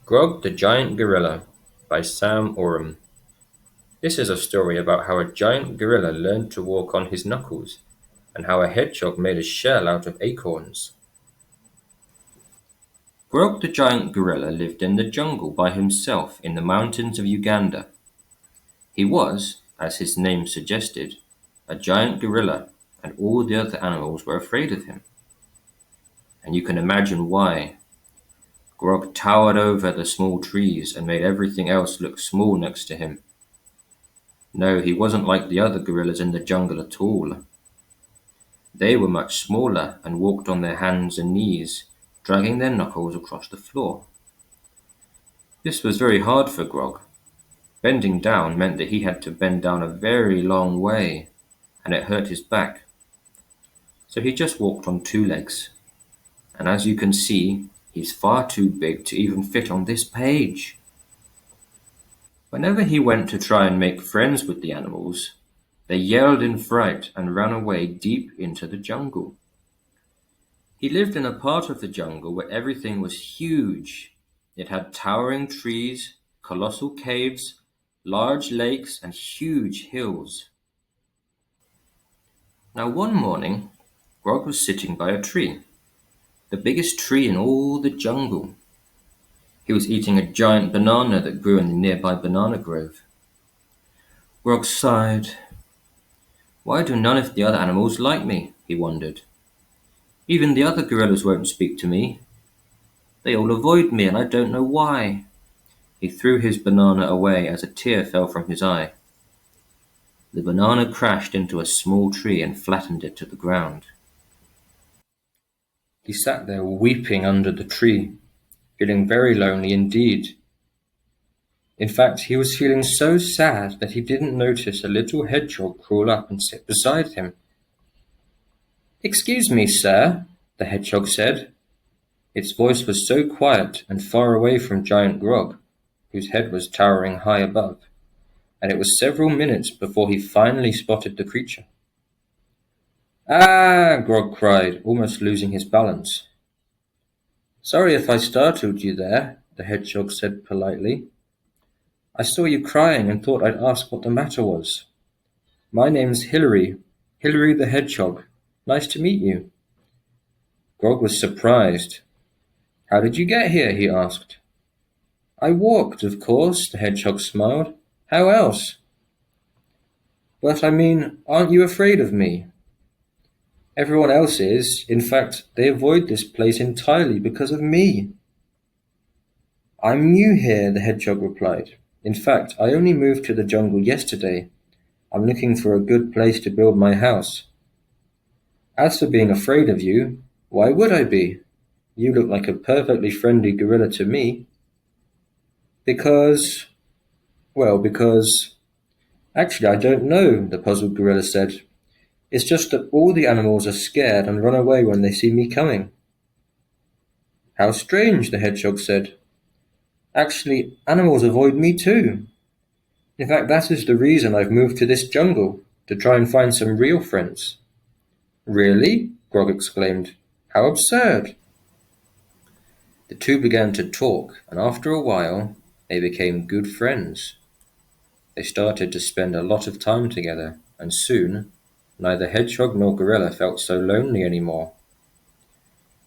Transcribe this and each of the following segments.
Grog the Giant Gorilla by Sam Oram. This is a story about how a giant gorilla learned to walk on his knuckles, and how a hedgehog made a shell out of acorns. Grog the giant gorilla lived in the jungle by himself in the mountains of Uganda. He was, as his name suggested, a giant gorilla, and all the other animals were afraid of him. And you can imagine why. Grog towered over the small trees and made everything else look small next to him. No, he wasn't like the other gorillas in the jungle at all. They were much smaller and walked on their hands and knees, dragging their knuckles across the floor. This was very hard for Grog. Bending down meant that he had to bend down a very long way, and it hurt his back. So he just walked on two legs. And as you can see, he's far too big to even fit on this page. Whenever he went to try and make friends with the animals, they yelled in fright and ran away deep into the jungle. He lived in a part of the jungle where everything was huge. It had towering trees, colossal caves, large lakes, and huge hills. Now one morning, Grog was sitting by a tree, the biggest tree in all the jungle. He was eating a giant banana that grew in the nearby banana grove. Grog sighed. Why do none of the other animals like me? He wondered. Even the other gorillas won't speak to me. They all avoid me, and I don't know why. He threw his banana away as a tear fell from his eye. The banana crashed into a small tree and flattened it to the ground. He sat there weeping under the tree, feeling very lonely indeed. In fact, he was feeling so sad that he didn't notice a little hedgehog crawl up and sit beside him. "Excuse me, sir," the hedgehog said. Its voice was so quiet and far away from giant Grog, whose head was towering high above, and it was several minutes before he finally spotted the creature. "Ah!" Grog cried, almost losing his balance. "Sorry if I startled you there," the hedgehog said politely. "I saw you crying and thought I'd ask what the matter was. My name's Hilary the hedgehog. Nice to meet you." Grog was surprised. "How did you get here?" he asked. "I walked, of course," the hedgehog smiled. "How else?" "But I mean, aren't you afraid of me?" "Everyone else is. In fact, they avoid this place entirely because of me." "I'm new here," the hedgehog replied. "In fact, I only moved to the jungle yesterday. I'm looking for a good place to build my house. As for being afraid of you, why would I be? You look like a perfectly friendly gorilla to me." Because... because... Actually, I don't know, the puzzled gorilla said. "It's just that all the animals are scared and run away when they see me coming." "How strange," the hedgehog said. "Actually, animals avoid me too. In fact, that is the reason I've moved to this jungle, to try and find some real friends." "Really?" Grog exclaimed. "How absurd." The two began to talk, and after a while, they became good friends. They started to spend a lot of time together, and soon, neither hedgehog nor gorilla felt so lonely anymore.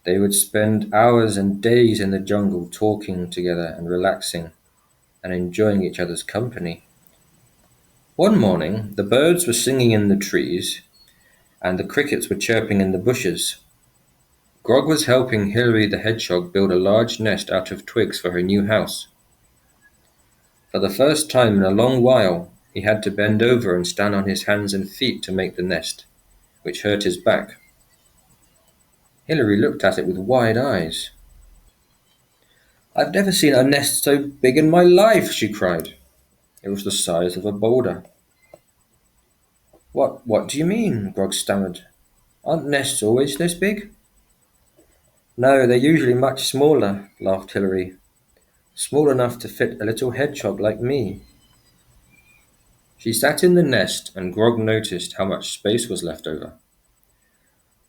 They would spend hours and days in the jungle talking together and relaxing, and enjoying each other's company. One morning, the birds were singing in the trees, and the crickets were chirping in the bushes. Grog was helping Hilary the hedgehog build a large nest out of twigs for her new house. For the first time in a long while, he had to bend over and stand on his hands and feet to make the nest, which hurt his back. Hilary looked at it with wide eyes. "I've never seen a nest so big in my life," she cried. It was the size of a boulder. What do you mean?" Grog stammered. "Aren't nests always this big?" "No, they're usually much smaller," laughed Hilary. "Small enough to fit a little hedgehog like me." She sat in the nest, and Grog noticed how much space was left over.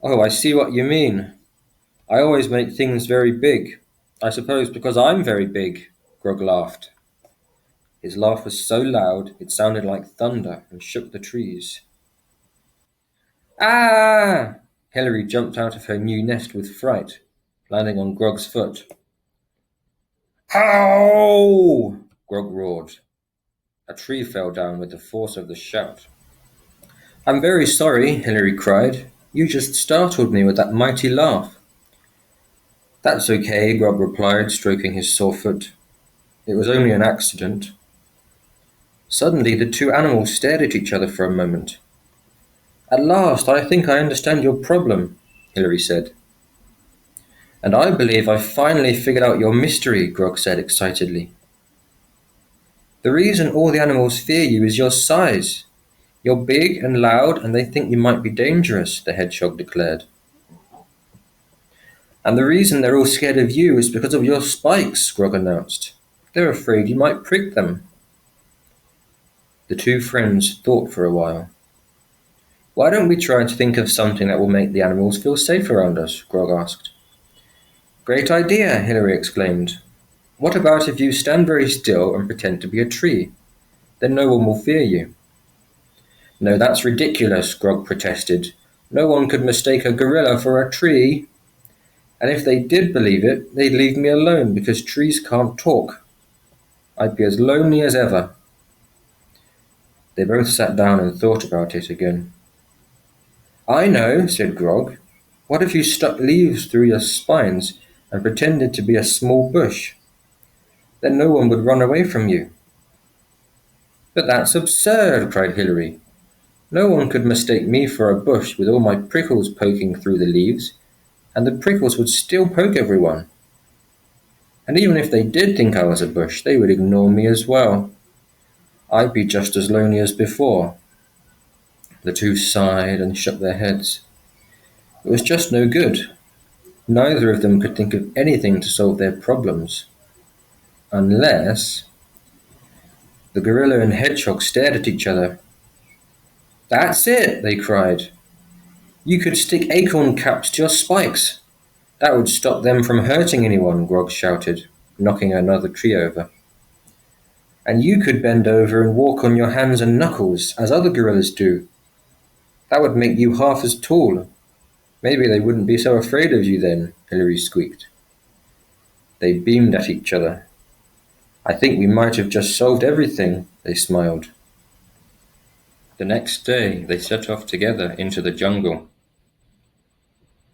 "Oh, I see what you mean. I always make things very big. I suppose because I'm very big," Grog laughed. His laugh was so loud it sounded like thunder and shook the trees. Ah! Hilary jumped out of her new nest with fright, landing on Grog's foot. Ow! Grog roared. A tree fell down with the force of the shout. I'm very sorry, Hilary cried. You just startled me with that mighty laugh. That's okay, Grog replied, stroking his sore foot. It was only an accident. Suddenly the two animals stared at each other for a moment. At last, I think I understand your problem, Hilary said. And I believe I've finally figured out your mystery, Grog said excitedly. The reason all the animals fear you is your size. You're big and loud, and they think you might be dangerous, the hedgehog declared. And the reason they're all scared of you is because of your spikes, Grog announced. They're afraid you might prick them. The two friends thought for a while. Why don't we try to think of something that will make the animals feel safe around us? Grog asked. Great idea, Hilary exclaimed. What about if you stand very still and pretend to be a tree? Then no one will fear you. No, that's ridiculous, Grog protested. No one could mistake a gorilla for a tree. And if they did believe it, they'd leave me alone because trees can't talk. I'd be as lonely as ever. They both sat down and thought about it again. I know, said Grog. What if you stuck leaves through your spines and pretended to be a small bush? Then no one would run away from you. But that's absurd, cried Hilary. No one could mistake me for a bush with all my prickles poking through the leaves, and the prickles would still poke everyone. And even if they did think I was a bush, they would ignore me as well. I'd be just as lonely as before. The two sighed and shook their heads. It was just no good. Neither of them could think of anything to solve their problems. Unless... The gorilla and hedgehog stared at each other. That's it, they cried. You could stick acorn caps to your spikes. That would stop them from hurting anyone, Grog shouted, knocking another tree over. And you could bend over and walk on your hands and knuckles, as other gorillas do. That would make you half as tall. Maybe they wouldn't be so afraid of you then, Hilary squeaked. They beamed at each other. I think we might have just solved everything, they smiled. The next day they set off together into the jungle.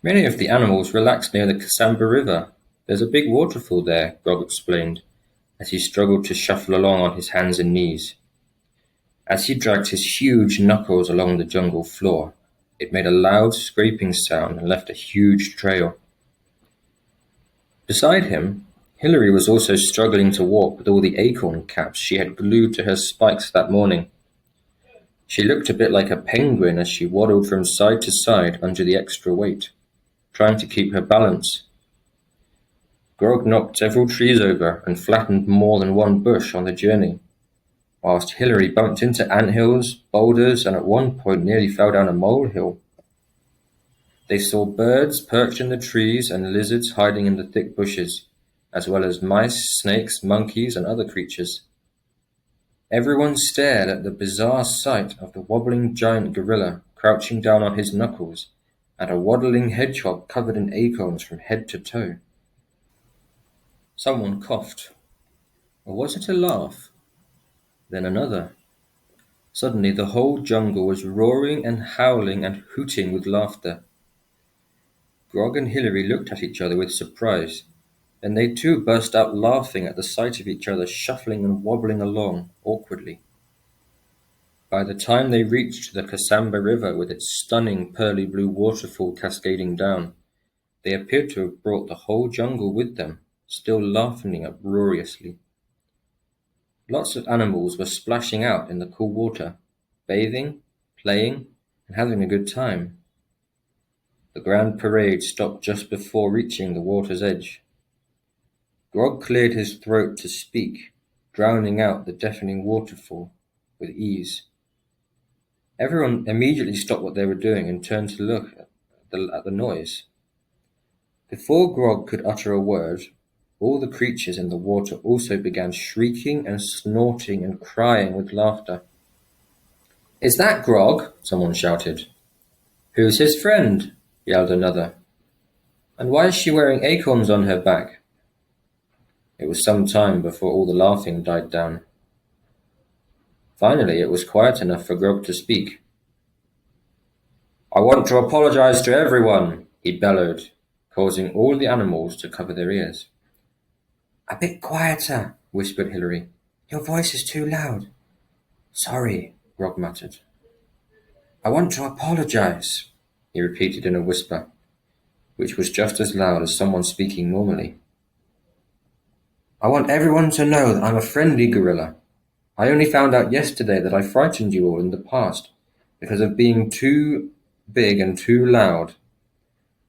Many of the animals relaxed near the Cassamba River. There's a big waterfall there, Grog explained, as he struggled to shuffle along on his hands and knees. As he dragged his huge knuckles along the jungle floor, it made a loud scraping sound and left a huge trail. Beside him, Hilary was also struggling to walk with all the acorn caps she had glued to her spikes that morning. She looked a bit like a penguin as she waddled from side to side under the extra weight, trying to keep her balance. Grog knocked several trees over and flattened more than one bush on the journey, whilst Hilary bumped into anthills, boulders, and at one point nearly fell down a molehill. They saw birds perched in the trees and lizards hiding in the thick bushes, as well as mice, snakes, monkeys, and other creatures. Everyone stared at the bizarre sight of the wobbling giant gorilla crouching down on his knuckles and a waddling hedgehog covered in acorns from head to toe. Someone coughed. Or was it a laugh? Then another. Suddenly the whole jungle was roaring and howling and hooting with laughter. Grog and Hilary looked at each other with surprise. Then they too burst out laughing at the sight of each other shuffling and wobbling along awkwardly. By the time they reached the Cassamba River with its stunning pearly blue waterfall cascading down, they appeared to have brought the whole jungle with them, still laughing uproariously. Lots of animals were splashing out in the cool water, bathing, playing, and having a good time. The grand parade stopped just before reaching the water's edge. Grog cleared his throat to speak, drowning out the deafening waterfall with ease. Everyone immediately stopped what they were doing and turned to look at the noise. Before Grog could utter a word, all the creatures in the water also began shrieking and snorting and crying with laughter. "Is that Grog?" someone shouted. "Who's his friend?" yelled another. "And why is she wearing acorns on her back?" It was some time before all the laughing died down. Finally, it was quiet enough for Grog to speak. "I want to apologize to everyone," he bellowed, causing all the animals to cover their ears. "A bit quieter," whispered Hilary. "Your voice is too loud." "Sorry," Grog muttered. "I want to apologize," he repeated in a whisper, which was just as loud as someone speaking normally. "I want everyone to know that I'm a friendly gorilla. I only found out yesterday that I frightened you all in the past because of being too big and too loud.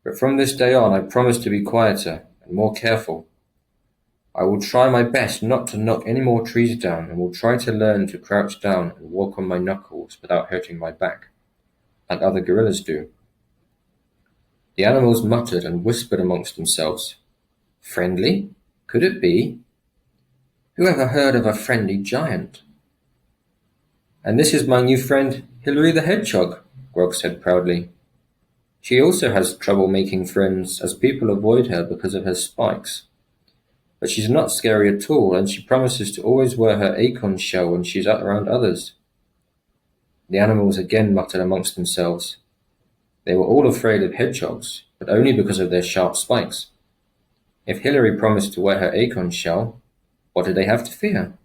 But from this day on I promise to be quieter and more careful. I will try my best not to knock any more trees down and will try to learn to crouch down and walk on my knuckles without hurting my back, like other gorillas do." The animals muttered and whispered amongst themselves. Friendly? Could it be? Who ever heard of a friendly giant? "And this is my new friend, Hilary the hedgehog," Grog said proudly. "She also has trouble making friends as people avoid her because of her spikes. But she's not scary at all, and she promises to always wear her acorn shell when she's around others." The animals again muttered amongst themselves. They were all afraid of hedgehogs, but only because of their sharp spikes. If Hilary promised to wear her acorn shell, what did they have to fear?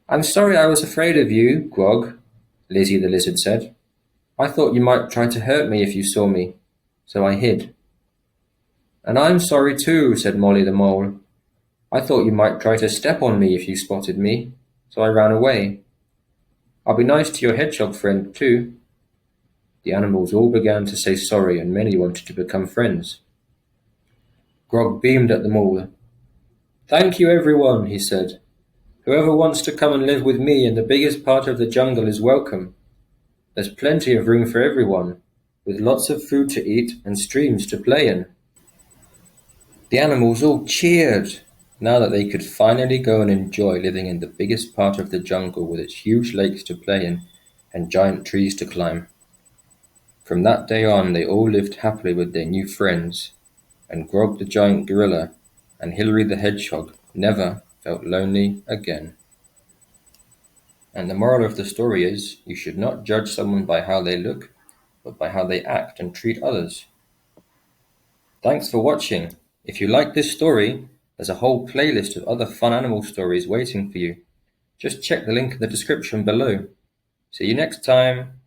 "I'm sorry I was afraid of you, Grog," Lizzie the lizard said. "I thought you might try to hurt me if you saw me, so I hid." "And I'm sorry too," said Molly the mole. "I thought you might try to step on me if you spotted me, so I ran away. I'll be nice to your hedgehog friend too." The animals all began to say sorry, and many wanted to become friends. Grog beamed at them all. "Thank you, everyone," he said. "Whoever wants to come and live with me in the biggest part of the jungle is welcome. There's plenty of room for everyone, with lots of food to eat and streams to play in." The animals all cheered, now that they could finally go and enjoy living in the biggest part of the jungle with its huge lakes to play in and giant trees to climb. From that day on, they all lived happily with their new friends, and Grog the giant gorilla and Hilary the hedgehog never felt lonely again. And the moral of the story is, you should not judge someone by how they look, but by how they act and treat others. Thanks for watching. If you like this story, there's a whole playlist of other fun animal stories waiting for you. Just check the link in the description below. See you next time.